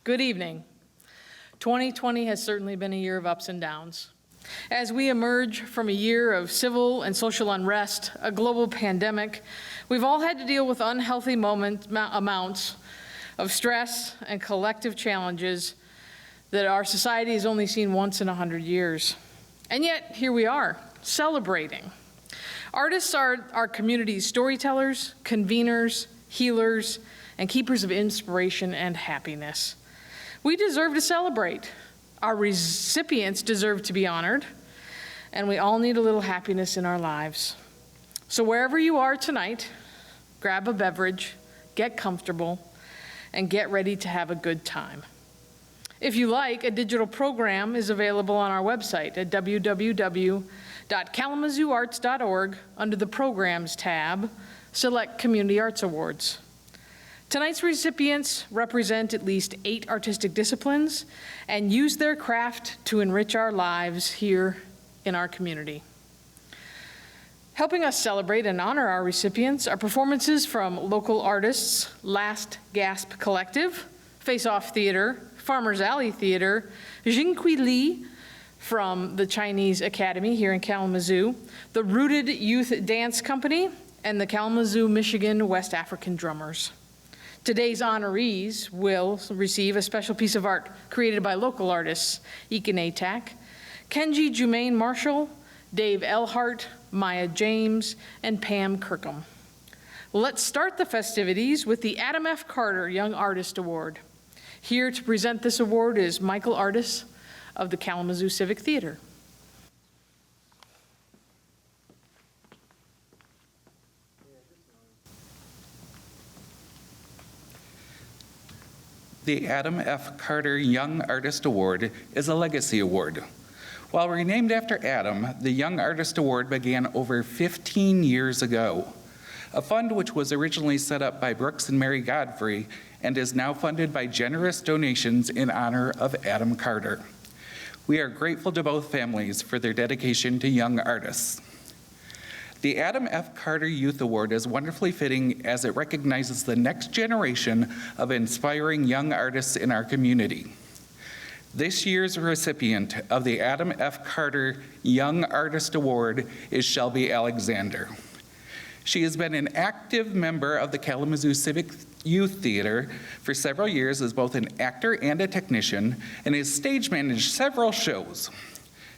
Good evening. 2020 has certainly been a year of ups and downs. As we emerge from a year of civil and social unrest, a global pandemic, we've all had to deal with unhealthy amounts of stress and collective challenges that our society has only seen once in 100 years. And yet, here we are, celebrating. Artists are our community's storytellers, conveners, healers, and keepers of inspiration and happiness. We deserve to celebrate. Our recipients deserve to be honored, and we all need a little happiness in our lives. So wherever you are tonight, grab a beverage, get comfortable, and get ready to have a good time. If you like, a digital program is available on our website at www.kalamazooarts.org under the Programs tab. Select Community Arts Awards. Tonight's recipients represent at least 8 artistic disciplines and use their craft to enrich our lives here in our community. Helping us celebrate and honor our recipients are performances from local artists, Last Gasp Collective, Face Off Theater, Farmers Alley Theater, Jingqi Li from the Chinese Academy here in Kalamazoo, the Rooted Youth Dance Company, and the Kalamazoo, Michigan West African Drummers. Today's honorees will receive a special piece of art created by local artists, Ikane Tak, Kenji Jumaine Marshall, Dave Elhart, Maya James, and Pam Kirkham. Let's start the festivities with the Adam F. Carter Young Artist Award. Here to present this award is Michael Artis of the Kalamazoo Civic Theater. The Adam F. Carter Young Artist Award is a legacy award. While renamed after Adam, the Young Artist Award began over 15 years ago. A fund which was originally set up by Brooks and Mary Godfrey and is now funded by generous donations in honor of Adam Carter. We are grateful to both families for their dedication to young artists. The Adam F. Carter Youth Award is wonderfully fitting as it recognizes the next generation of inspiring young artists in our community. This year's recipient of the Adam F. Carter Young Artist Award is Shelby Alexander. She has been an active member of the Kalamazoo Civic Youth Theater for several years as both an actor and a technician, and has stage managed several shows.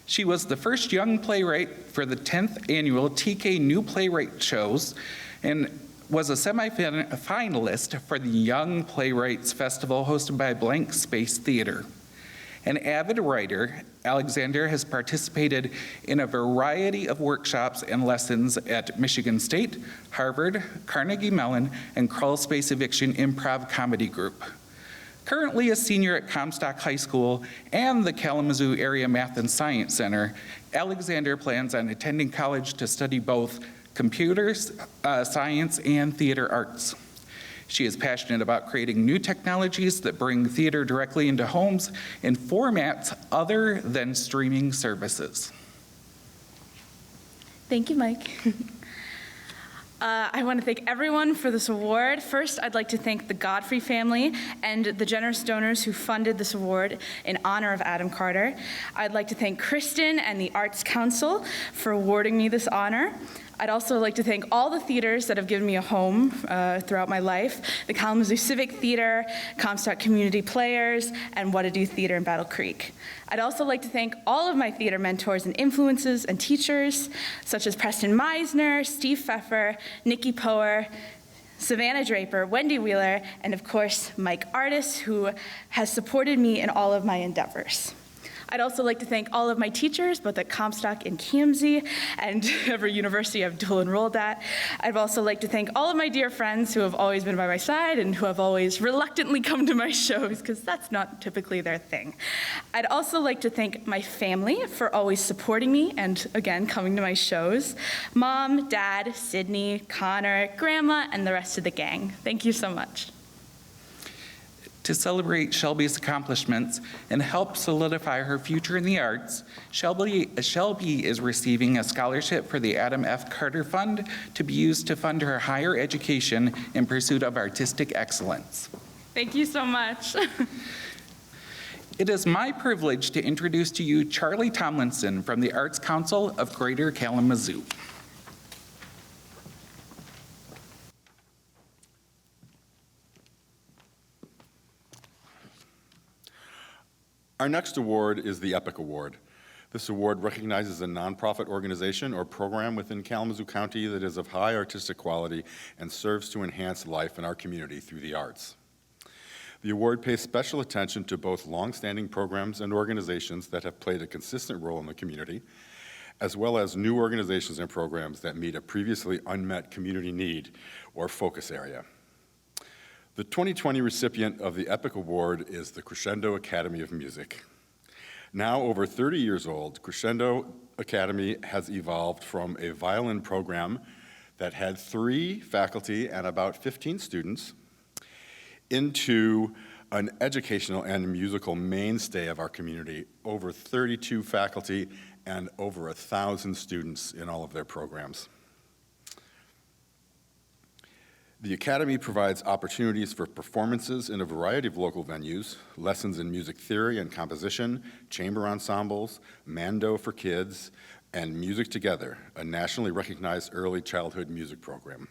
She was the first young playwright for the 10th annual TK New Playwright Shows and was a semi-finalist for the Young Playwrights Festival hosted by Blank Space Theater. An avid writer, Alexander has participated in a variety of workshops and lessons at Michigan State, Harvard, Carnegie Mellon, and Crawl Space Eviction Improv Comedy Group. Currently a senior at Comstock High School and the Kalamazoo Area Math and Science Center, Alexander plans on attending college to study both computers, science, and theater arts. She is passionate about creating new technologies that bring theater directly into homes in formats other than streaming services. Thank you, Mike. I want to thank everyone for this award. First, I'd like to thank the Godfrey family and the generous donors who funded this award in honor of Adam Carter. I'd like to thank Kristen and the Arts Council for awarding me this honor. I'd also like to thank all the theaters that have given me a home throughout my life, the Kalamazoo Civic Theater, Comstock Community Players, and What a Do Theater in Battle Creek. I'd also like to thank all of my theater mentors and influences and teachers, such as Preston Meisner, Steve Pfeffer, Nikki Power, Savannah Draper, Wendy Wheeler, and of course, Mike Artis, who has supported me in all of my endeavors. I'd also like to thank all of my teachers, both at Comstock and KMZ, and every university I've dual enrolled at. I'd also like to thank all of my dear friends who have always been by my side and who have always reluctantly come to my shows, because that's not typically their thing. I'd also like to thank my family for always supporting me and, again, coming to my shows. Mom, Dad, Sydney, Connor, Grandma, and the rest of the gang. Thank you so much. To celebrate Shelby's accomplishments and help solidify her future in the arts, Shelby is receiving a scholarship for the Adam F. Carter Fund to be used to fund her higher education in pursuit of artistic excellence. Thank you so much. It is my privilege to introduce to you Charlie Tomlinson from the Arts Council of Greater Kalamazoo. Our next award is the EPIC Award. This award recognizes a nonprofit organization or program within Kalamazoo County that is of high artistic quality and serves to enhance life in our community through the arts. The award pays special attention to both longstanding programs and organizations that have played a consistent role in the community, as well as new organizations and programs that meet a previously unmet community need or focus area. The 2020 recipient of the EPIC Award is the Crescendo Academy of Music. Now over 30 years old, Crescendo Academy has evolved from a violin program that had 3 faculty and about 15 students into an educational and musical mainstay of our community, over 32 faculty and over 1,000 students in all of their programs. The Academy provides opportunities for performances in a variety of local venues, lessons in music theory and composition, chamber ensembles, Mando for Kids, and Music Together, a nationally recognized early childhood music program.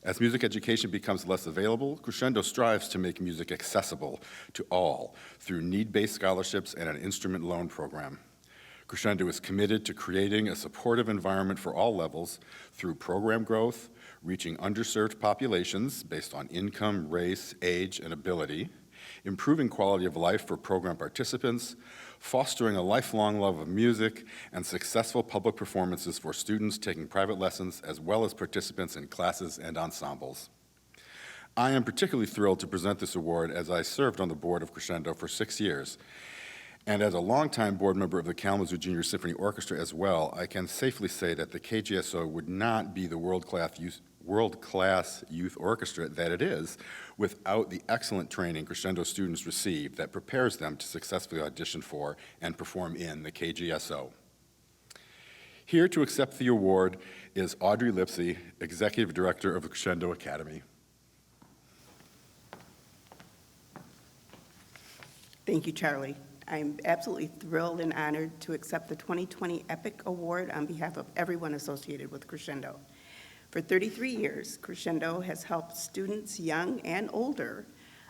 As music education becomes less available, Crescendo strives to make music accessible to all through need-based scholarships and an instrument loan program. Crescendo is committed to creating a supportive environment for all levels through program growth, reaching underserved populations based on income, race, age, and ability, improving quality of life for program participants, fostering a lifelong love of music, and successful public performances for students taking private lessons as well as participants in classes and ensembles. I am particularly thrilled to present this award as I served on the board of Crescendo for 6 years. And as a longtime board member of the Kalamazoo Junior Symphony Orchestra as well, I can safely say that the KGSO would not be the world-class youth orchestra that it is without the excellent training Crescendo students receive that prepares them to successfully audition for and perform in the KGSO. Here to accept the award is Audrey Lipsey, Executive Director of the Crescendo Academy. Thank you, Charlie. I'm absolutely thrilled and honored to accept the 2020 EPIC Award on behalf of everyone associated with Crescendo. For 33 years, Crescendo has helped students, young and older,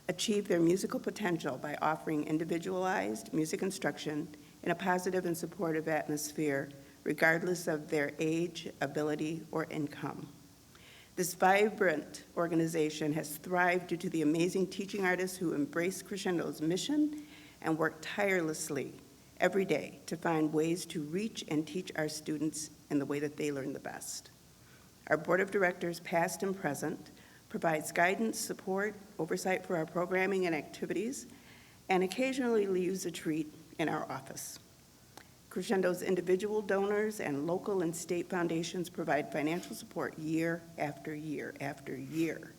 achieve their musical potential by offering individualized music instruction in a positive and supportive atmosphere, regardless of their age, ability, or income. This vibrant organization has thrived due to the amazing teaching artists who embrace Crescendo's mission and work tirelessly every day to find ways to reach and teach our students in the way that they learn the best. Our board of directors, past and present, provides guidance, support, oversight for our programming and activities, and occasionally leaves a treat in our office. Crescendo's individual donors and local and state foundations provide financial support year after year after year.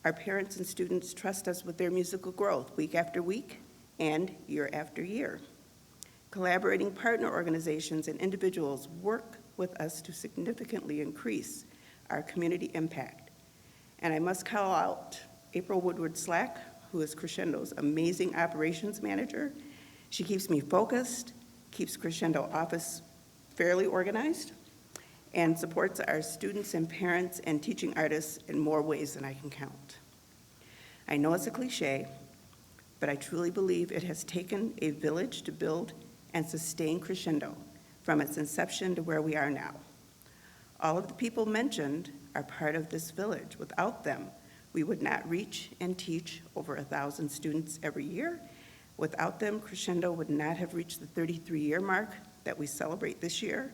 Our parents and students trust us with their musical growth week after week and year after year. Collaborating partner organizations and individuals work with us to significantly increase our community impact. And I must call out April Woodward-Slack, who is Crescendo's amazing operations manager. She keeps me focused, keeps Crescendo office fairly organized, and supports our students and parents and teaching artists in more ways than I can count. I know it's a cliche, but I truly believe it has taken a village to build and sustain Crescendo from its inception to where we are now. All of the people mentioned are part of this village. Without them, we would not reach and teach over 1,000 students every year. Without them, Crescendo would not have reached the 33-year mark that we celebrate this year.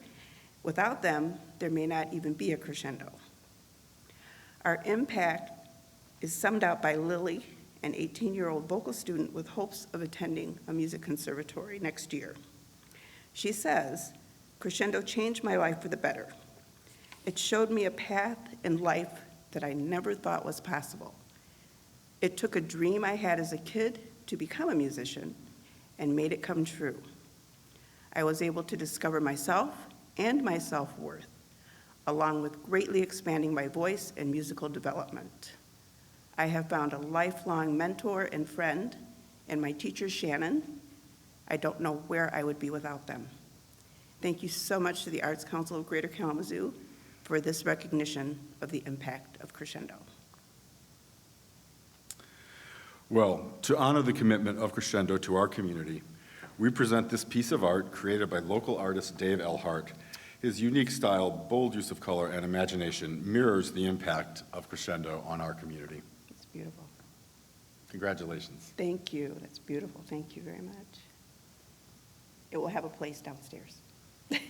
Without them, there may not even be a Crescendo. Our impact is summed up by Lily, an 18-year-old vocal student with hopes of attending a music conservatory next year. She says, "Crescendo changed my life for the better. It showed me a path in life that I never thought was possible. It took a dream I had as a kid to become a musician and made it come true. I was able to discover myself and my self-worth, along with greatly expanding my voice and musical development. I have found a lifelong mentor and friend and my teacher, Shannon. I don't know where I would be without them. Thank you so much to the Arts Council of Greater Kalamazoo for this recognition of the impact of Crescendo. Well, to honor the commitment of Crescendo to our community, we present this piece of art created by local artist Dave Elhart. His unique style, bold use of color, and imagination mirrors the impact of Crescendo on our community. It's beautiful. Congratulations. Thank you. That's beautiful. Thank you very much. It will have a place downstairs. Yes.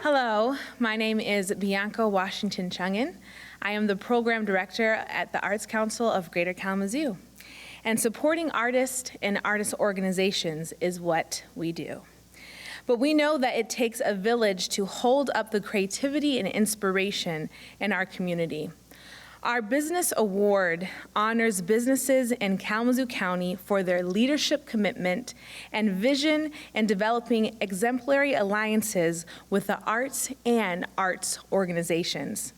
Hello, my name is Bianca Washington Chungin. I am the program director at the Arts Council of Greater Kalamazoo. And supporting artists and artist organizations is what we do. But we know that it takes a village to hold up the creativity and inspiration in our community. Our Business Award honors businesses in Kalamazoo County for their leadership commitment and vision in developing exemplary alliances with the arts and arts organizations.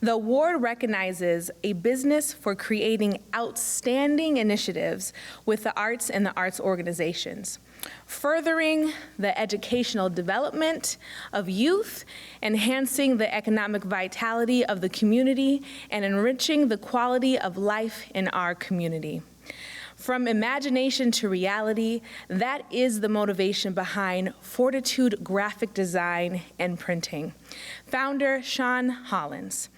The award recognizes a business for creating outstanding initiatives with the arts and the arts organizations, furthering the educational development of youth, enhancing the economic vitality of the community, and enriching the quality of life in our community. From imagination to reality, that is the motivation behind Fortitude Graphic Design and Printing. Founder Sean Hollins.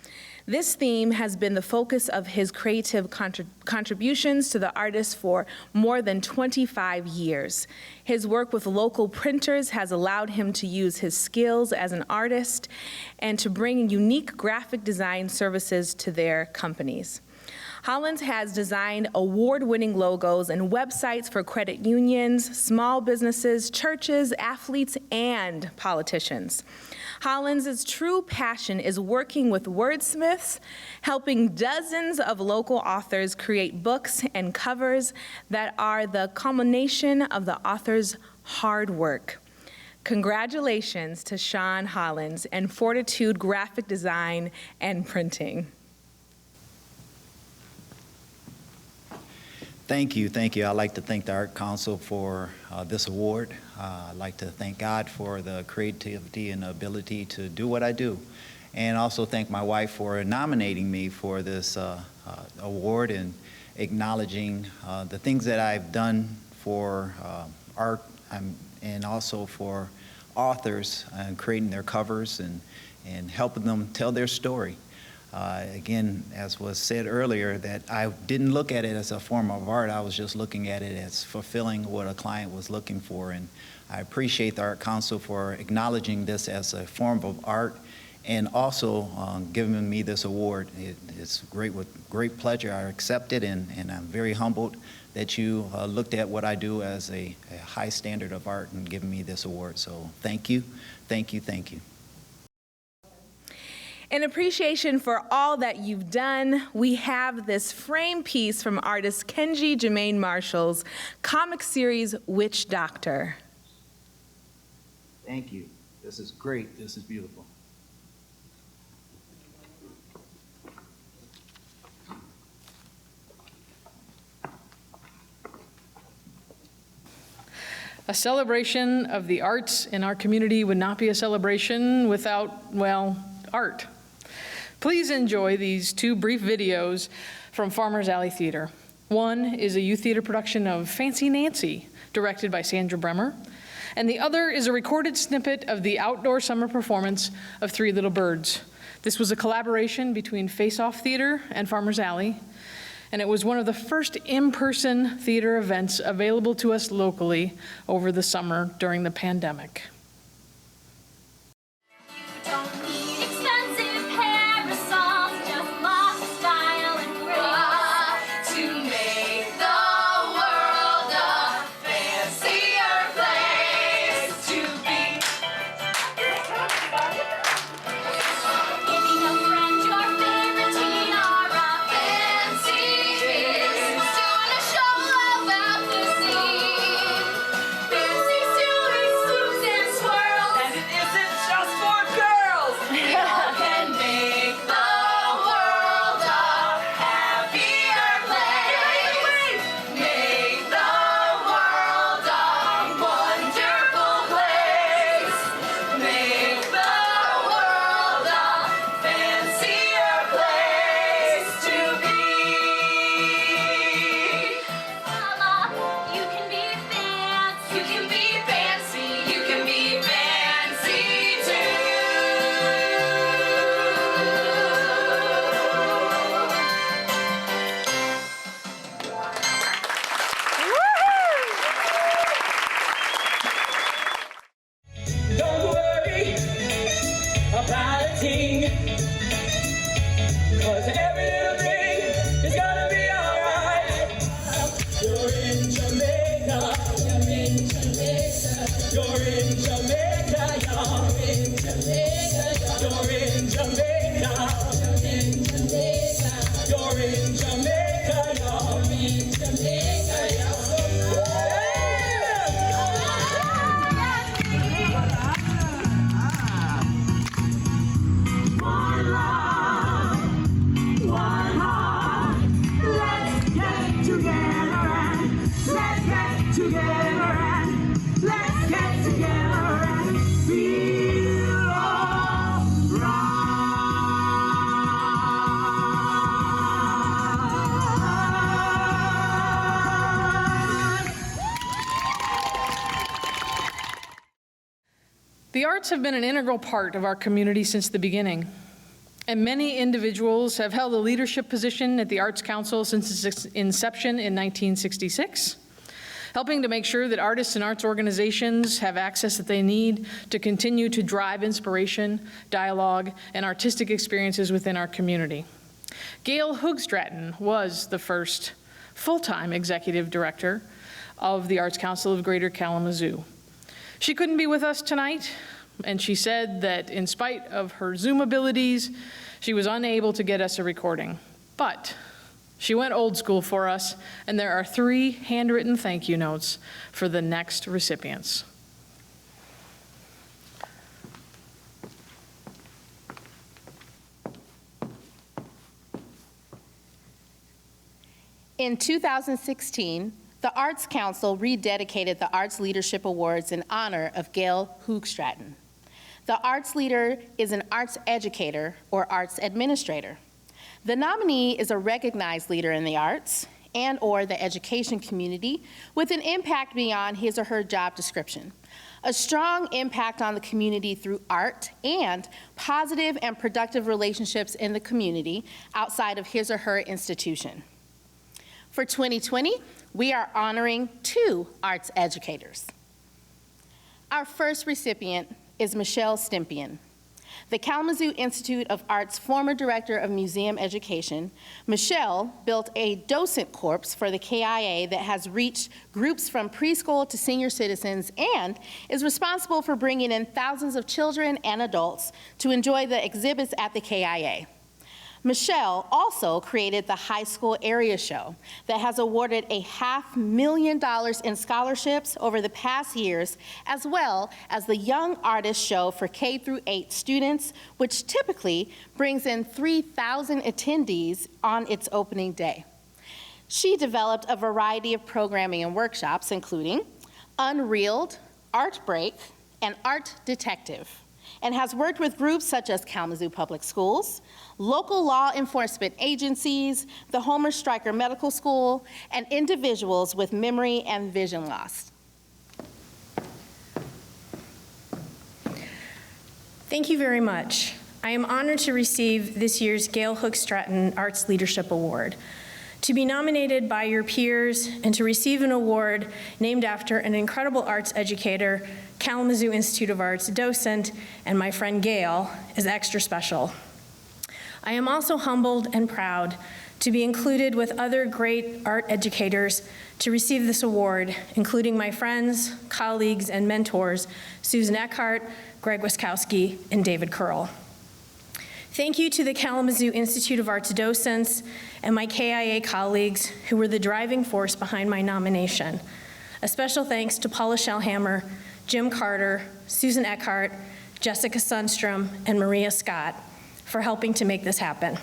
This theme has been the focus of his creative contributions to the artist for more than 25 years. His work with local printers has allowed him to use his skills as an artist and to bring unique graphic design services to their companies. Hollins has designed award-winning logos and websites for credit unions, small businesses, churches, athletes, and politicians. Hollins' true passion is working with wordsmiths, helping dozens of local authors create books and covers that are the culmination of the author's hard work. Congratulations to Sean Hollins and Fortitude Graphic Design and Printing. Thank you. I'd like to thank the Art Council for this award. I'd like to thank God for the creativity and ability to do what I do. And also thank my wife for nominating me for this award and acknowledging the things that I've done for art and also for authors and creating their covers and helping them tell their story. Again, as was said earlier, that I didn't look at it as a form of art. I was just looking at it as fulfilling what a client was looking for. And I appreciate the Art Council for acknowledging this as a form of art and also giving me this award. It's great, with great pleasure. I accept it, and I'm very humbled that you looked at what I do as a high standard of art and giving me this award. So thank you, thank you, thank you. In appreciation for all that you've done, we have this frame piece from artist Kenji Jermaine Marshall's comic series, Witch Doctor. Thank you. This is great. This is beautiful. A celebration of the arts in our community would not be a celebration without, well, art. Please enjoy these two brief videos from Farmers Alley Theater. One is a youth theater production of Fancy Nancy, directed by Sandra Bremer, and the other is a recorded snippet of the outdoor summer performance of Three Little Birds. This was a collaboration between Face Off Theater and Farmers Alley, and it was one of the first in-person theater events available to us locally over the summer during the pandemic. Susie, The arts have been an integral part of our community since the beginning, and many individuals have held a leadership position at the Arts Council since its inception in 1966, helping to make sure that artists and arts organizations have access that they need to continue to drive inspiration, dialogue, and artistic experiences within our community. Gail Hoogstraten was the first full-time executive director of the Arts Council of Greater Kalamazoo. She couldn't be with us tonight, and she said that in spite of her Zoom abilities, she was unable to get us a recording. But she went old school for us, and there are 3 handwritten thank you notes for the next recipients. In 2016, the Arts Council rededicated the Arts Leadership Awards in honor of Gail Hoogstraten. The arts leader is an arts educator or arts administrator. The nominee is a recognized leader in the arts and/or the education community with an impact beyond his or her job description, a strong impact on the community through art and positive and productive relationships in the community outside of his or her institution. For 2020, we are honoring 2 arts educators. Our first recipient is Michelle Stimpian. The Kalamazoo Institute of Art's former director of museum education, Michelle built a docent corps for the KIA that has reached groups from preschool to senior citizens and is responsible for bringing in thousands of children and adults to enjoy the exhibits at the KIA. Michelle also created the high school area show that has awarded $500,000 in scholarships over the past years, as well as the Young Artist Show for K-8 students, which typically brings in 3,000 attendees on its opening day. She developed a variety of programming and workshops, including Unreeled, Art Break, and Art Detective, and has worked with groups such as Kalamazoo Public Schools, local law enforcement agencies, the Homer Stryker Medical School, and individuals with memory and vision loss. Thank you very much. I am honored to receive this year's Gail Hoogstraten Arts Leadership Award. To be nominated by your peers and to receive an award named after an incredible arts educator, Kalamazoo Institute of Arts docent, and my friend Gail is extra special. I am also humbled and proud to be included with other great art educators to receive this award, including my friends, colleagues, and mentors, Susan Eckhart, Greg Wiskowski, and David Curl. Thank you to the Kalamazoo Institute of Arts docents and my KIA colleagues who were the driving force behind my nomination. A special thanks to Paula Shellhammer, Jim Carter, Susan Eckhart, Jessica Sundstrom, and Maria Scott for helping to make this happen.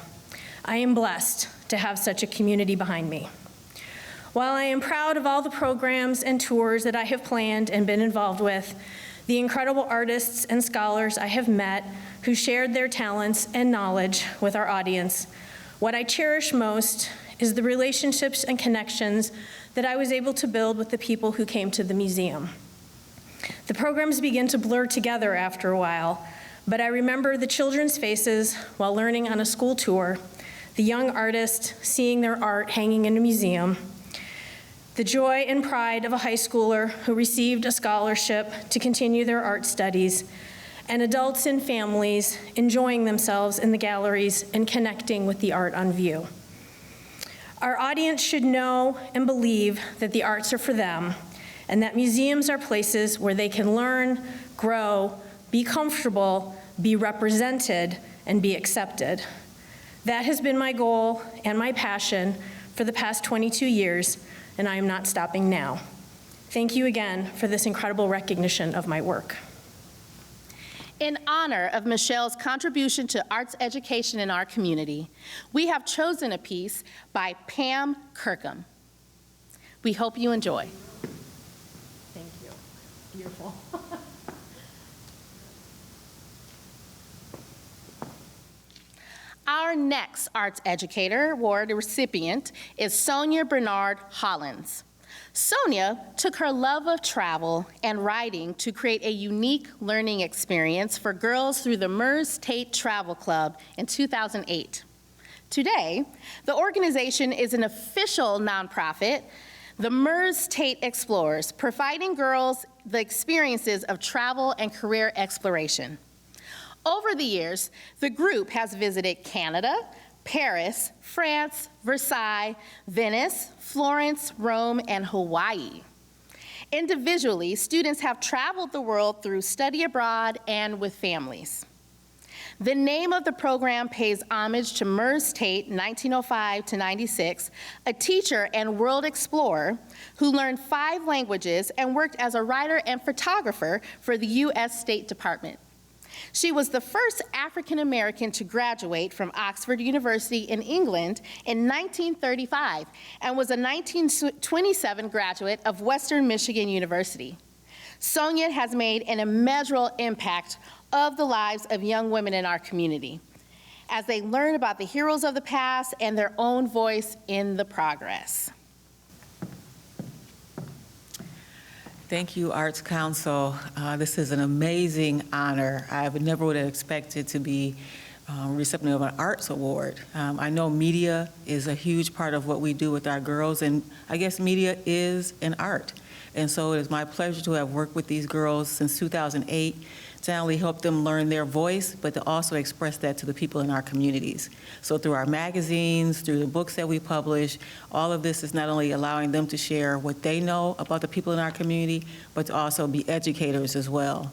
I am blessed to have such a community behind me. While I am proud of all the programs and tours that I have planned and been involved with, the incredible artists and scholars I have met who shared their talents and knowledge with our audience, what I cherish most is the relationships and connections that I was able to build with the people who came to the museum. The programs begin to blur together after a while, but I remember the children's faces while learning on a school tour, the young artists seeing their art hanging in a museum, the joy and pride of a high schooler who received a scholarship to continue their art studies, and adults and families enjoying themselves in the galleries and connecting with the art on view. Our audience should know and believe that the arts are for them, and that museums are places where they can learn, grow, be comfortable, be represented, and be accepted. That has been my goal and my passion for the past 22 years, and I am not stopping now. Thank you again for this incredible recognition of my work. In honor of Michelle's contribution to arts education in our community, we have chosen a piece by Pam Kirkham. We hope you enjoy. Thank you. Beautiful. Our next Arts Educator Award recipient is Sonia Bernard Hollins. Sonia took her love of travel and writing to create a unique learning experience for girls through the Mers Tate Travel Club in 2008. Today, the organization is an official nonprofit, the Mers Tate Explorers, providing girls the experiences of travel and career exploration. Over the years, the group has visited Canada, Paris, France, Versailles, Venice, Florence, Rome, and Hawaii. Individually, students have traveled the world through study abroad and with families. The name of the program pays homage to Mers Tate, 1905 to 96, a teacher and world explorer who learned 5 languages and worked as a writer and photographer for the U.S. State Department. She was the first African American to graduate from Oxford University in England in 1935 and was a 1927 graduate of Western Michigan University. Sonia has made an immeasurable impact of the lives of young women in our community as they learn about the heroes of the past and their own voice in the progress. Thank you, Arts Council. This is an amazing honor. I never would have expected to be recipient of an Arts Award. I know media is a huge part of what we do with our girls, and I guess media is an art. And so it is my pleasure to have worked with these girls since 2008 to not only help them learn their voice, but to also express that to the people in our communities. So through our magazines, through the books that we publish, all of this is not only allowing them to share what they know about the people in our community, but to also be educators as well.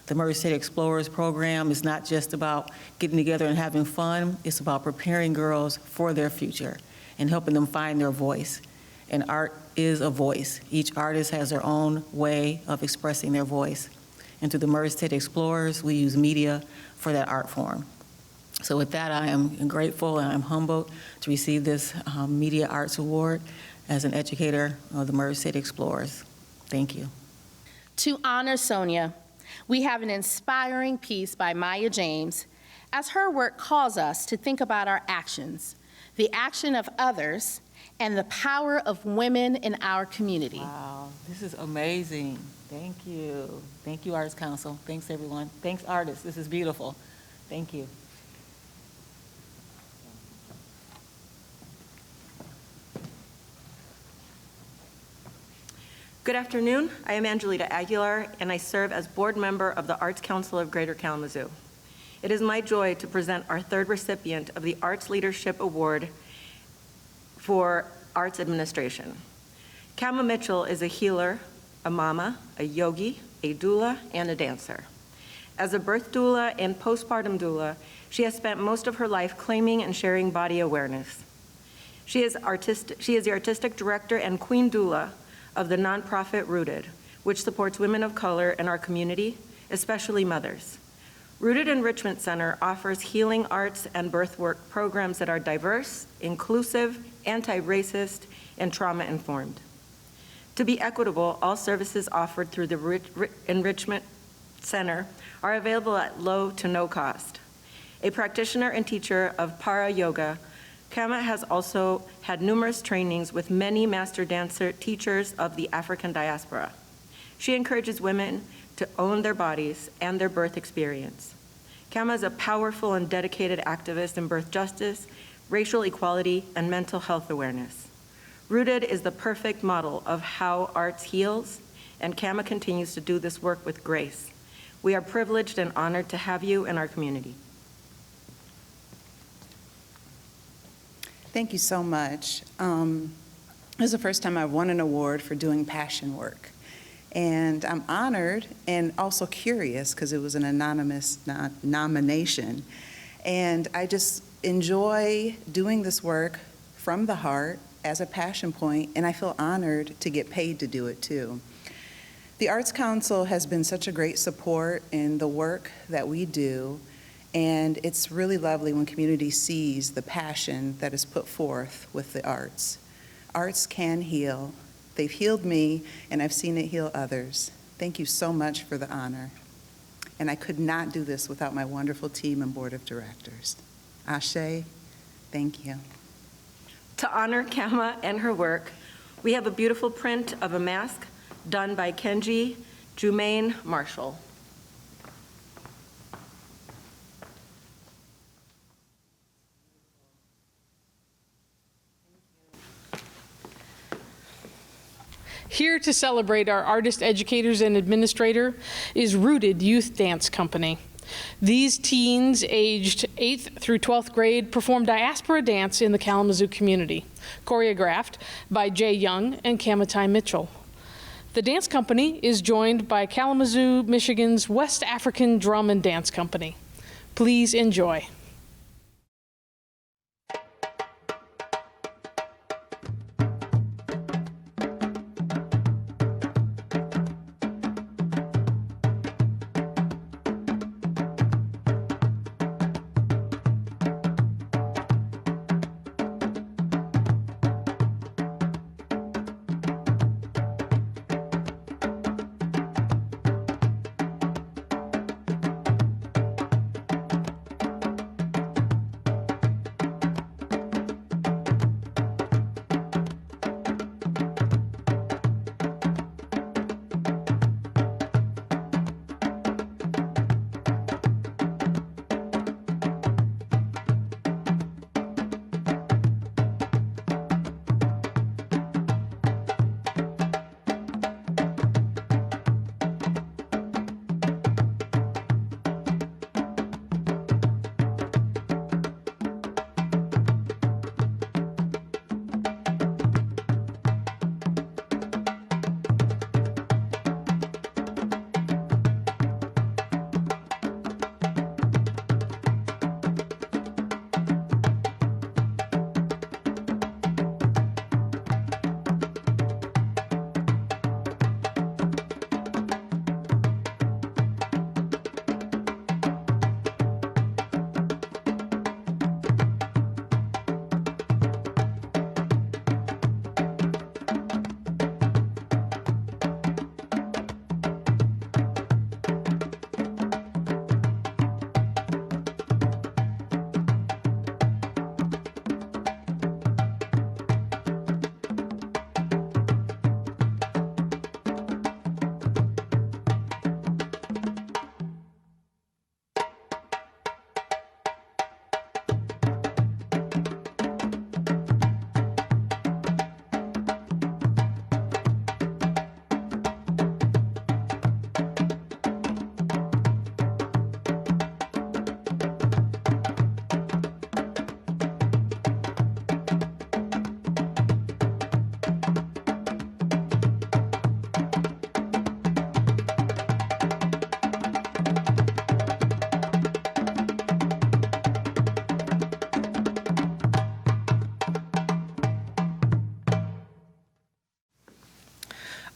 The Mers Tate Explorers program is not just about getting together and having fun, it's about preparing girls for their future and helping them find their voice. And art is a voice. Each artist has their own way of expressing their voice. And through the Mers Tate Explorers, we use media for that art form. So with that, I am grateful and I'm humbled to receive this Media Arts Award as an educator of the Mers Tate Explorers. Thank you. To honor Sonia, we have an inspiring piece by Maya James as her work calls us to think about our actions, the action of others, and the power of women in our community. Wow, this is amazing. Thank you. Thank you, Arts Council. Thanks, everyone. Thanks, artists. This is beautiful. Thank you. Good afternoon. I am Angelita Aguilar, and I serve as board member of the Arts Council of Greater Kalamazoo. It is my joy to present our 3rd recipient of the Arts Leadership Award for Arts Administration. Kama Mitchell is a healer, a mama, a yogi, a doula, and a dancer. As a birth doula and postpartum doula, she has spent most of her life claiming and sharing body awareness. She is the artistic director and queen doula of the nonprofit Rooted, which supports women of color in our community, especially mothers. Rooted Enrichment Center offers healing arts and birth work programs that are diverse, inclusive, anti-racist, and trauma-informed. To be equitable, all services offered through the Enrichment Center are available at low to no cost. A practitioner and teacher of para yoga, Kama has also had numerous trainings with many master dancer teachers of the African diaspora. She encourages women to own their bodies and their birth experience. Kama is a powerful and dedicated activist in birth justice, racial equality, and mental health awareness. Rooted is the perfect model of how arts heals, and Kama continues to do this work with grace. We are privileged and honored to have you in our community. Thank you so much. This is the first time I've won an award for doing passion work. And I'm honored and also curious because it was an anonymous nomination. And I just enjoy doing this work from the heart as a passion point, and I feel honored to get paid to do it too. The Arts Council has been such a great support in the work that we do, and it's really lovely when community sees the passion that is put forth with the arts. Arts can heal. They've healed me, and I've seen it heal others. Thank you so much for the honor. And I could not do this without my wonderful team and board of directors. Ashe, thank you. To honor Kama and her work, we have a beautiful print of a mask done by Kenji Jumaine Marshall. Here to celebrate our artist, educators, and administrator is Rooted Youth Dance Company. These teens aged 8th through 12th grade perform diaspora dance in the Kalamazoo community, choreographed by Jay Young and Kamatai Mitchell. The dance company is joined by Kalamazoo, Michigan's West African Drum and Dance Company. Please enjoy.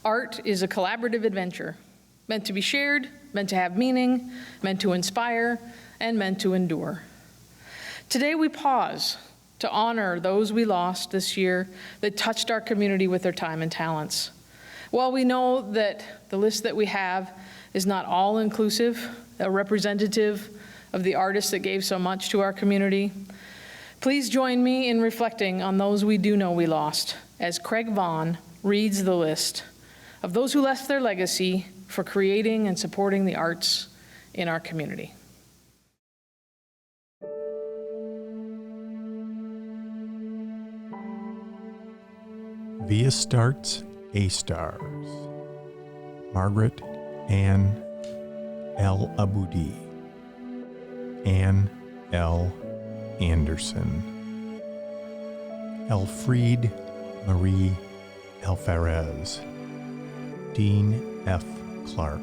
Art is a collaborative adventure, meant to be shared, meant to have meaning, meant to inspire, and meant to endure. Today we pause to honor those we lost this year that touched our community with their time and talents. While we know that the list that we have is not all inclusive, a representative of the artists that gave so much to our community, please join me in reflecting on those we do know we lost as Craig Vaughn reads the list of those who left their legacy for creating and supporting the arts in our community. Via Starts A-Stars, Margaret Ann L. Aboudi, Ann L. Anderson, Elfriede Marie Alvarez, Dean F. Clark,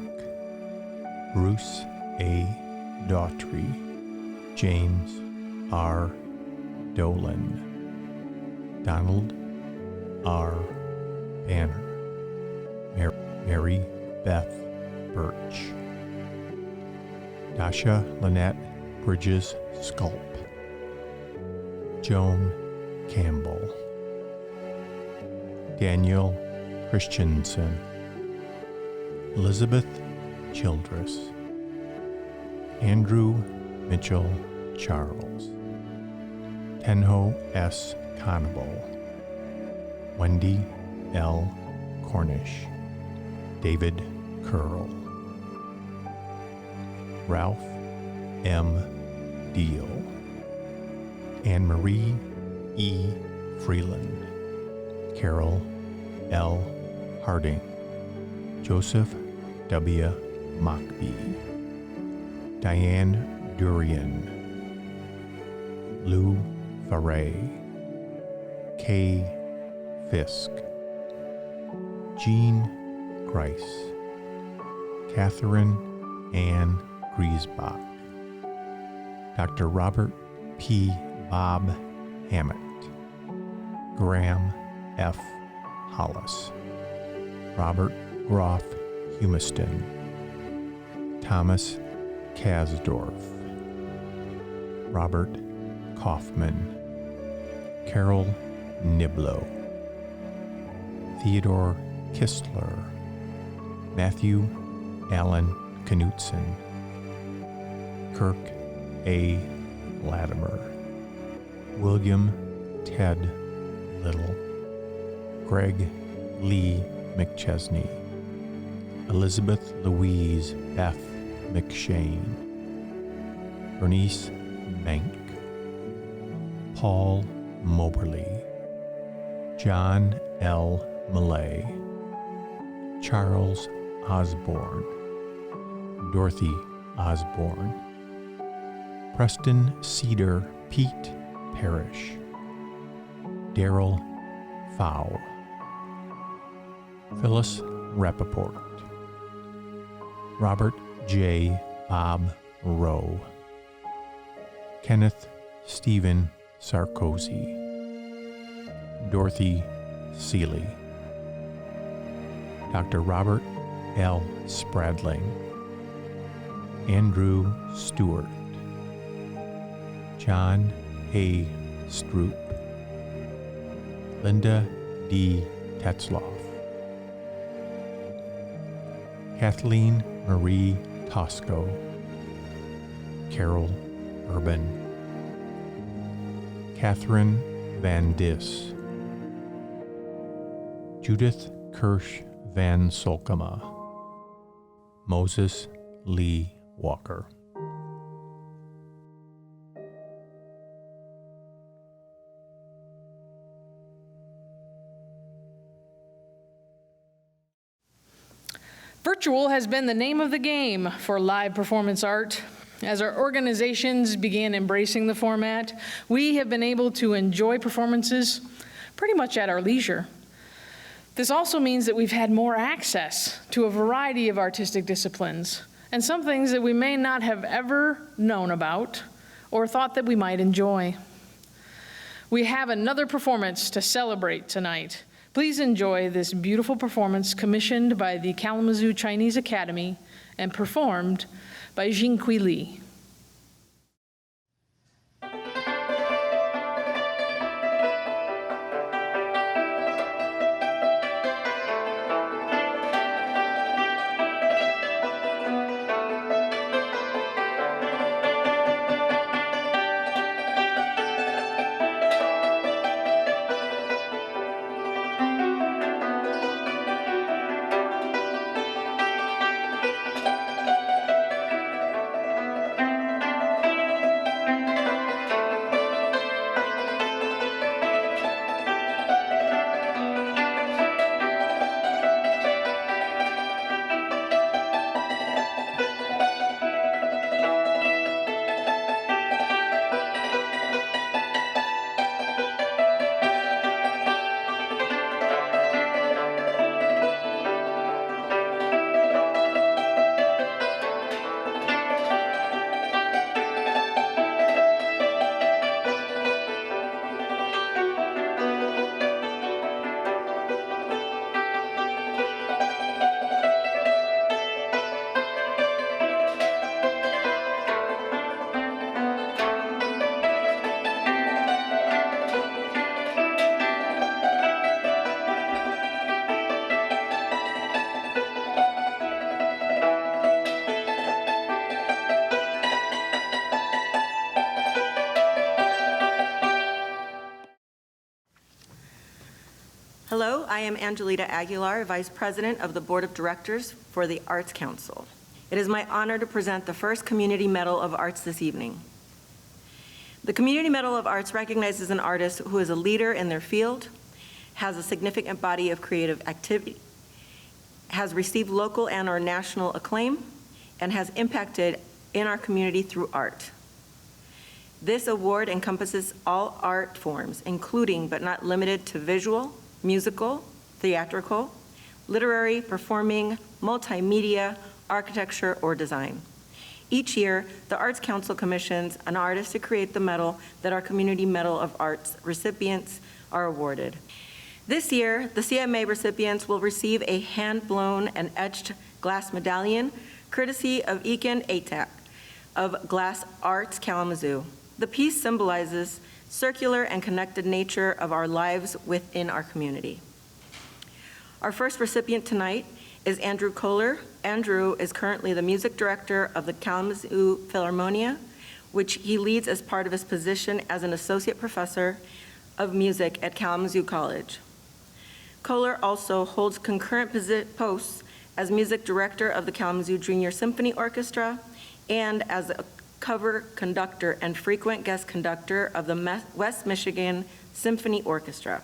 Bruce A. Daughtry, James R. Dolan, Donald R. Banner, Mary Beth Birch, Dasha Lynette Bridges Sculp, Joan Campbell, Daniel Christensen, Elizabeth Childress, Andrew Mitchell Charles, Tenho S. Conable, Wendy L. Cornish, David Curl, Ralph M. Deal, Anne Marie E. Freeland, Carol L. Harding, Joseph W. Mockbee, Diane Durian, Lou Faray, Kay Fisk, Jean Grice, Catherine Ann Griesbach, Dr. Robert P. Bob Hammett, Graham F. Hollis, Robert Groff Humiston, Thomas Kasdorf, Robert Kaufman, Carol Niblo, Theodore Kistler, Matthew Allen Knutson, Kirk A. Latimer, William Ted Little, Greg Lee McChesney, Elizabeth Louise F. McShane, Bernice Bank, Paul Moberly, John L. Millay, Charles Osborne, Dorothy Osborne, Preston Cedar Pete Parrish, Darrell Fow, Phyllis Rappaport, Robert J. Bob Rowe, Kenneth Stephen Sarkozy, Dorothy Seeley, Dr. Robert L. Spradling, Andrew Stewart, John A. Stroop, Linda D. Tetzloff, Kathleen Marie Tosco, Carol Urban, Catherine Van Dis, Judith Kirsch Van Solkema, Moses Lee Walker. Virtual has been the name of the game for live performance art. As our organizations began embracing the format, we have been able to enjoy performances pretty much at our leisure. This also means that we've had more access to a variety of artistic disciplines and some things that we may not have ever known about or thought that we might enjoy. We have another performance to celebrate tonight. Please enjoy this beautiful performance commissioned by the Kalamazoo Chinese Academy and performed by Jingqi Li. Hello, I am Angelita Aguilar, Vice President of the Board of Directors for the Arts Council. It is my honor to present the first Community Medal of Arts this evening. The Community Medal of Arts recognizes an artist who is a leader in their field, has a significant body of creative activity, has received local and/or national acclaim, and has impacted in our community through art. This award encompasses all art forms, including but not limited to visual, musical, theatrical, literary, performing, multimedia, architecture, or design. Each year, the Arts Council commissions an artist to create the medal that our Community Medal of Arts recipients are awarded. This year, the CMA recipients will receive a hand-blown and etched glass medallion courtesy of Ekin Atak of Glass Arts Kalamazoo. The piece symbolizes circular and connected nature of our lives within our community. Our first recipient tonight is Andrew Kohler. Andrew is currently the music director of the Kalamazoo Philharmonia, which he leads as part of his position as an associate professor of music at Kalamazoo College. Kohler also holds concurrent posts as music director of the Kalamazoo Junior Symphony Orchestra and as a cover conductor and frequent guest conductor of the West Michigan Symphony Orchestra.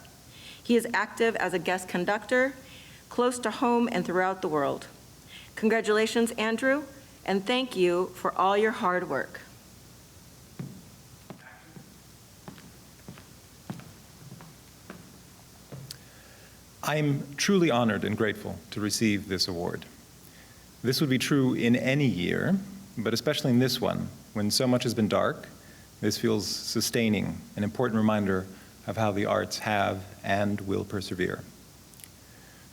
He is active as a guest conductor, close to home and throughout the world. Congratulations, Andrew, and thank you for all your hard work. I'm truly honored and grateful to receive this award. This would be true in any year, but especially in this one, when so much has been dark. This feels sustaining, an important reminder of how the arts have and will persevere.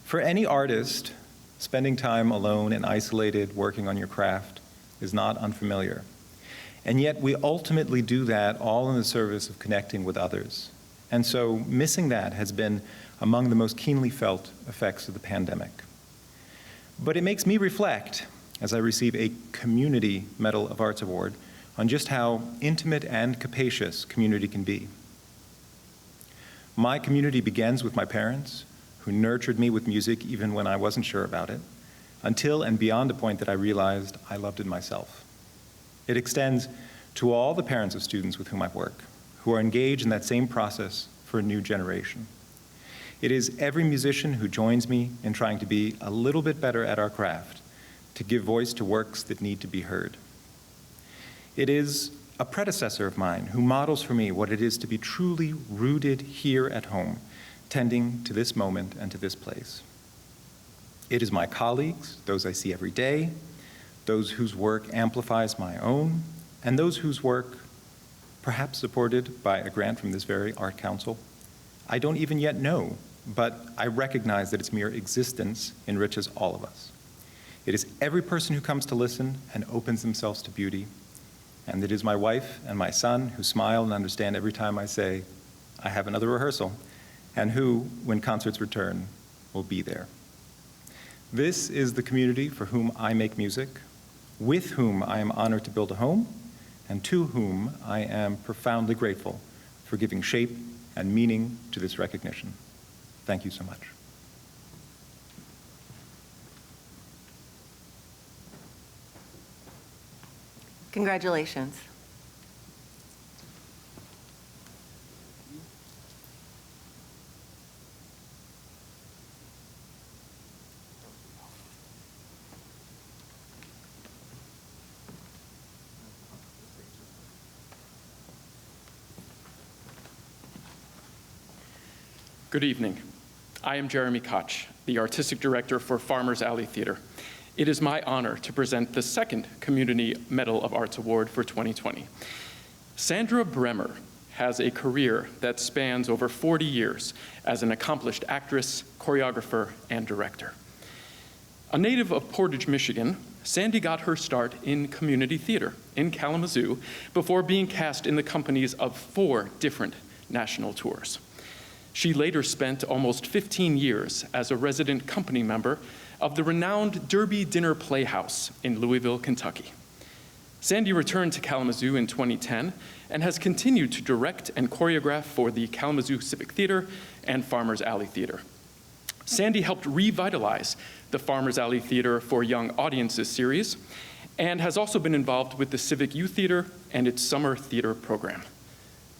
For any artist, spending time alone and isolated working on your craft is not unfamiliar. And yet we ultimately do that all in the service of connecting with others. And so missing that has been among the most keenly felt effects of the pandemic. But it makes me reflect, as I receive a Community Medal of Arts Award, on just how intimate and capacious community can be. My community begins with my parents, who nurtured me with music even when I wasn't sure about it, until and beyond the point that I realized I loved it myself. It extends to all the parents of students with whom I work, who are engaged in that same process for a new generation. It is every musician who joins me in trying to be a little bit better at our craft, to give voice to works that need to be heard. It is a predecessor of mine who models for me what it is to be truly rooted here at home, tending to this moment and to this place. It is my colleagues, those I see every day, those whose work amplifies my own, and those whose work, perhaps supported by a grant from this very Art Council, I don't even yet know, but I recognize that its mere existence enriches all of us. It is every person who comes to listen and opens themselves to beauty, and it is my wife and my son who smile and understand every time I say, I have another rehearsal, and who, when concerts return, will be there. This is the community for whom I make music, with whom I am honored to build a home, and to whom I am profoundly grateful for giving shape and meaning to this recognition. Thank you so much. Congratulations. Good evening. I am Jeremy Koch, the Artistic Director for Farmers Alley Theater. It is my honor to present the second Community Medal of Arts Award for 2020. Sandra Bremer has a career that spans over 40 years as an accomplished actress, choreographer, and director. A native of Portage, Michigan, Sandy got her start in community theater in Kalamazoo before being cast in the companies of 4 different national tours. She later spent almost 15 years as a resident company member of the renowned Derby Dinner Playhouse in Louisville, Kentucky. Sandy returned to Kalamazoo in 2010 and has continued to direct and choreograph for the Kalamazoo Civic Theater and Farmers Alley Theater. Sandy helped revitalize the Farmers Alley Theater for Young Audiences series and has also been involved with the Civic Youth Theater and its summer theater program.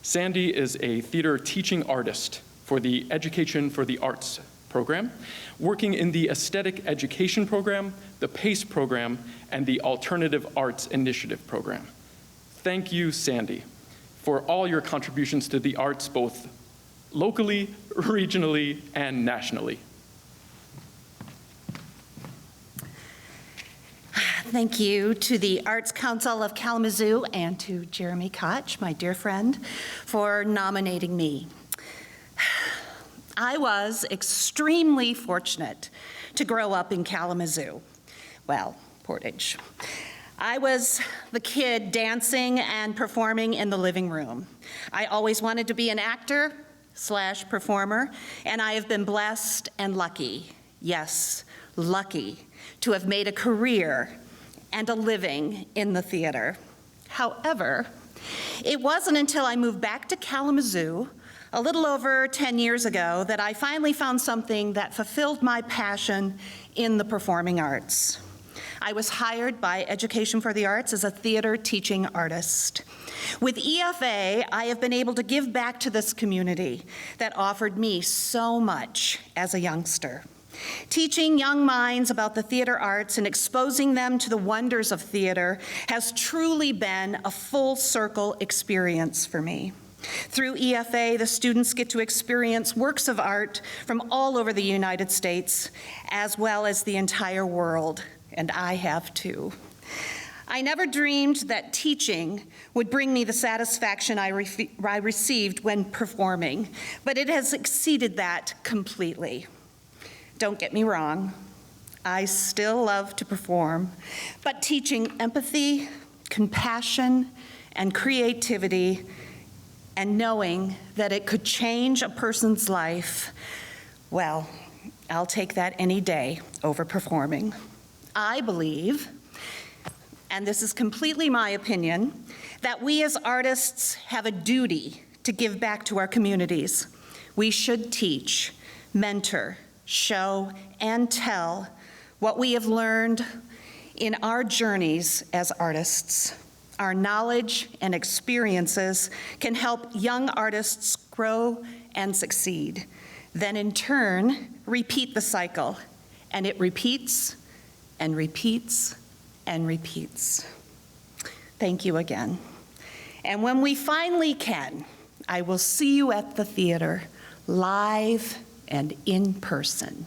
Sandy is a theater teaching artist for the Education for the Arts program, working in the Aesthetic Education program, the PACE program, and the Alternative Arts Initiative program. Thank you, Sandy, for all your contributions to the arts, both locally, regionally, and nationally. Thank you to the Arts Council of Kalamazoo and to Jeremy Koch, my dear friend, for nominating me. I was extremely fortunate to grow up in Kalamazoo. Well, Portage. I was the kid dancing and performing in the living room. I always wanted to be an actor/performer, and I have been blessed and lucky, yes, lucky, to have made a career and a living in the theater. However, it wasn't until I moved back to Kalamazoo a little over 10 years ago that I finally found something that fulfilled my passion in the performing arts. I was hired by Education for the Arts as a theater teaching artist. With EFA, I have been able to give back to this community that offered me so much as a youngster. Teaching young minds about the theater arts and exposing them to the wonders of theater has truly been a full circle experience for me. Through EFA, the students get to experience works of art from all over the United States, as well as the entire world, and I have too. I never dreamed that teaching would bring me the satisfaction I received when performing, but it has exceeded that completely. Don't get me wrong, I still love to perform, but teaching empathy, compassion, and creativity, and knowing that it could change a person's life, well, I'll take that any day over performing. I believe, and this is completely my opinion, that we as artists have a duty to give back to our communities. We should teach, mentor, show, and tell what we have learned in our journeys as artists. Our knowledge and experiences can help young artists grow and succeed. Then in turn, repeat the cycle, and it repeats and repeats and repeats. Thank you again. And when we finally can, I will see you at the theater, live and in person.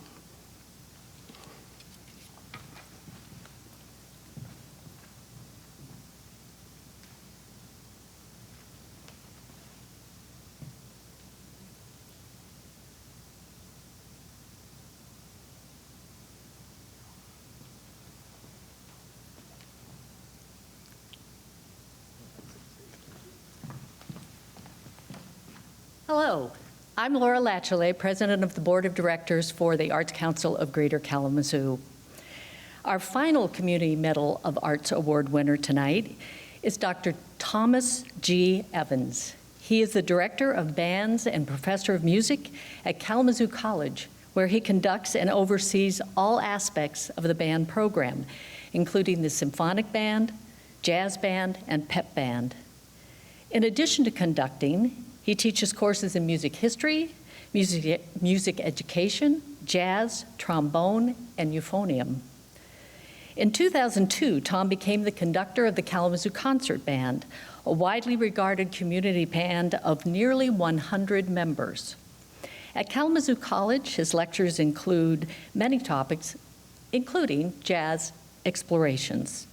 Hello, I'm Laura Latchley, President of the Board of Directors for the Arts Council of Greater Kalamazoo. Our final Community Medal of Arts Award winner tonight is Dr. Thomas G. Evans. He is the Director of Bands and Professor of Music at Kalamazoo College, where he conducts and oversees all aspects of the band program, including the symphonic band, jazz band, and pep band. In addition to conducting, he teaches courses in music history, music education, jazz, trombone, and euphonium. In 2002, Tom became the conductor of the Kalamazoo Concert Band, a widely regarded community band of nearly 100 members. At Kalamazoo College, his lectures include many topics, including jazz explorations.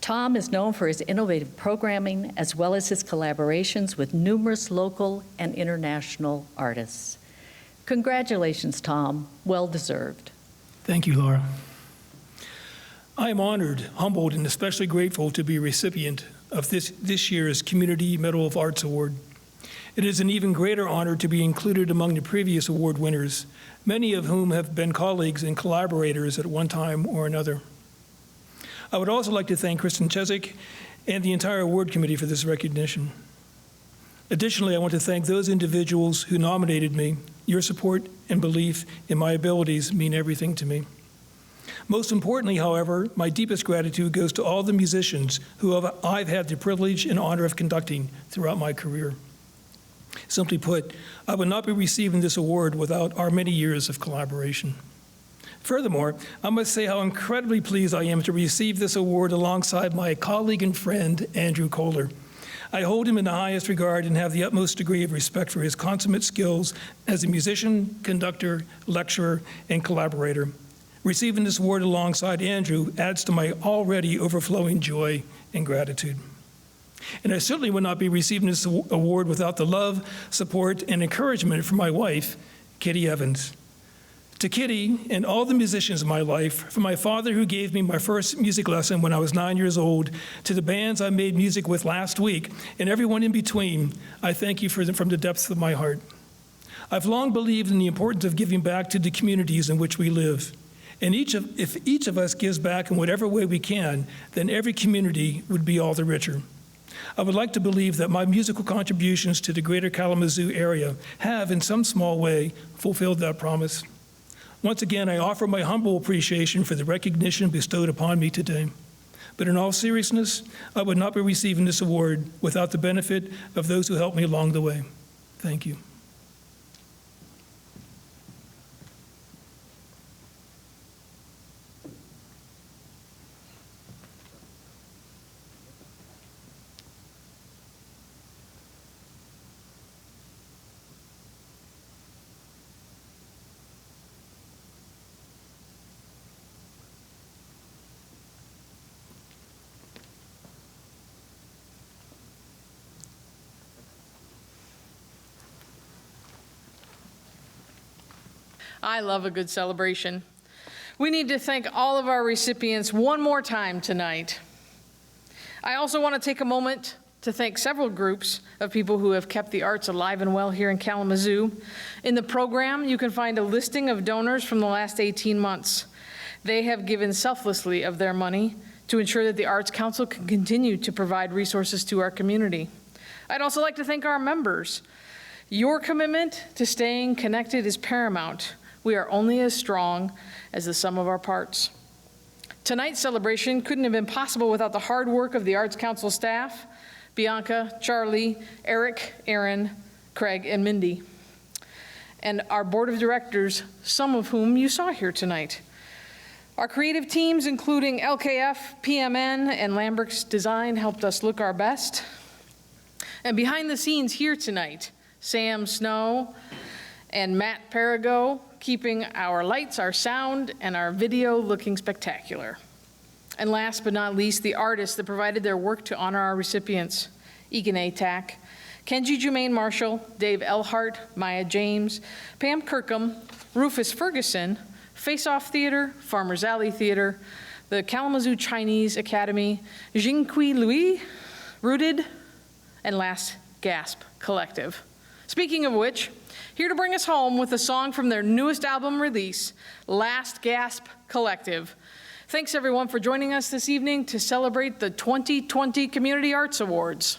Tom is known for his innovative programming as well as his collaborations with numerous local and international artists. Congratulations, Tom. Well deserved. Thank you, Laura. I am honored, humbled, and especially grateful to be a recipient of this year's Community Medal of Arts Award. It is an even greater honor to be included among the previous award winners, many of whom have been colleagues and collaborators at one time or another. I would also like to thank Kristen Cheswick and the entire award committee for this recognition. Additionally, I want to thank those individuals who nominated me, Your support and belief in my abilities mean everything to me. Most importantly, however, my deepest gratitude goes to all the musicians who I've had the privilege and honor of conducting throughout my career. Simply put, I would not be receiving this award without our many years of collaboration. Furthermore, I must say how incredibly pleased I am to receive this award alongside my colleague and friend, Andrew Kohler. I hold him in the highest regard and have the utmost degree of respect for his consummate skills as a musician, conductor, lecturer, and collaborator. Receiving this award alongside Andrew adds to my already overflowing joy and gratitude. And I certainly would not be receiving this award without the love, support, and encouragement from my wife, Kitty Evans. To Kitty and all the musicians in my life, from my father who gave me my first music lesson when I was 9 years old, to the bands I made music with last week, and everyone in between, I thank you from the depths of my heart. I've long believed in the importance of giving back to the communities in which we live. And if each of us gives back in whatever way we can, then every community would be all the richer. I would like to believe that my musical contributions to the greater Kalamazoo area have, in some small way, fulfilled that promise. Once again, I offer my humble appreciation for the recognition bestowed upon me today. But in all seriousness, I would not be receiving this award without the benefit of those who helped me along the way. Thank you. I love a good celebration. We need to thank all of our recipients one more time tonight. I also want to take a moment to thank several groups of people who have kept the arts alive and well here in Kalamazoo. In the program, you can find a listing of donors from the last 18 months. They have given selflessly of their money to ensure that the Arts Council can continue to provide resources to our community. I'd also like to thank our members. Your commitment to staying connected is paramount. We are only as strong as the sum of our parts. Tonight's celebration couldn't have been possible without the hard work of the Arts Council staff, Bianca, Charlie, Eric, Aaron, Craig, and Mindy, and our board of directors, some of whom you saw here tonight. Our creative teams, including LKF, PMN, and Lambert's Design, helped us look our best. And behind the scenes here tonight, Sam Snow and Matt Perigo, keeping our lights, our sound, and our video looking spectacular. And last but not least, the artists that provided their work to honor our recipients, Egan Atack, Kenji Jumaine Marshall, Dave Elhart, Maya James, Pam Kirkham, Rufus Ferguson, Face Off Theater, Farmers Alley Theater, the Kalamazoo Chinese Academy, Jingqui Louis, Rooted, and last, Gasp Collective. Speaking of which, here to bring us home with a song from their newest album release, Last Gasp Collective. Thanks everyone for joining us this evening to celebrate the 2020 Community Arts Awards.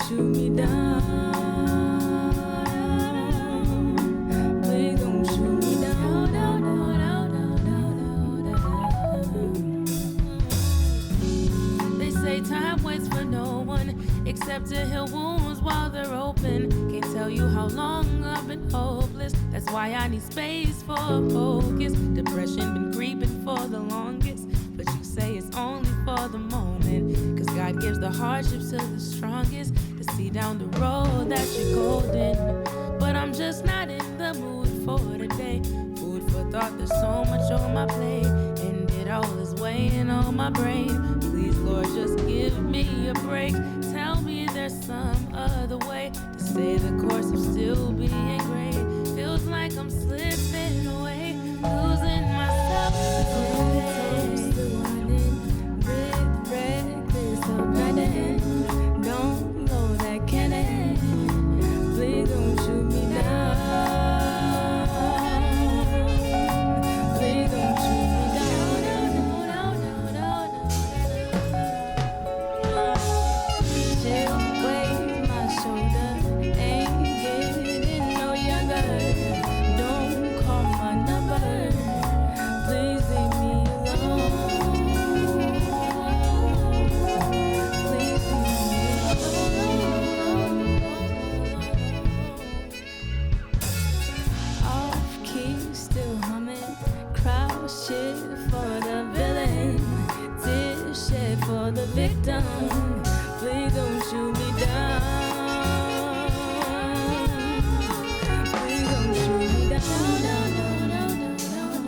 shoot me down. Please don't shoot me down, down, down, down, down, down. They say time waits for no one except to heal wounds while they're open. Can't tell you how long I've been hopeless. That's why I need space for focus. Depression been creeping for the longest, but you say it's only for the moment. Cause God gives the hardships to the strongest to see down the road that you're golden. But I'm just not in the mood for today. Food for thought, there's so much on my plate, and it all is weighing on my brain. Please, Lord, just give me a break. Tell me there's some other way to stay the course of still being great. Feels like I'm slipping away, losing myself today. Still running with reckless abandon. Don't know that can end. Please don't shoot me down. Please don't shoot me down. Chill, wave my shoulder. Ain't getting no younger. Don't call my number. Please leave me alone. Please leave me alone. Off key, still humming. Crowd shit for the villain. Tears shed for the victim. Please don't shoot me down. Please don't shoot me down, down, down, down, down,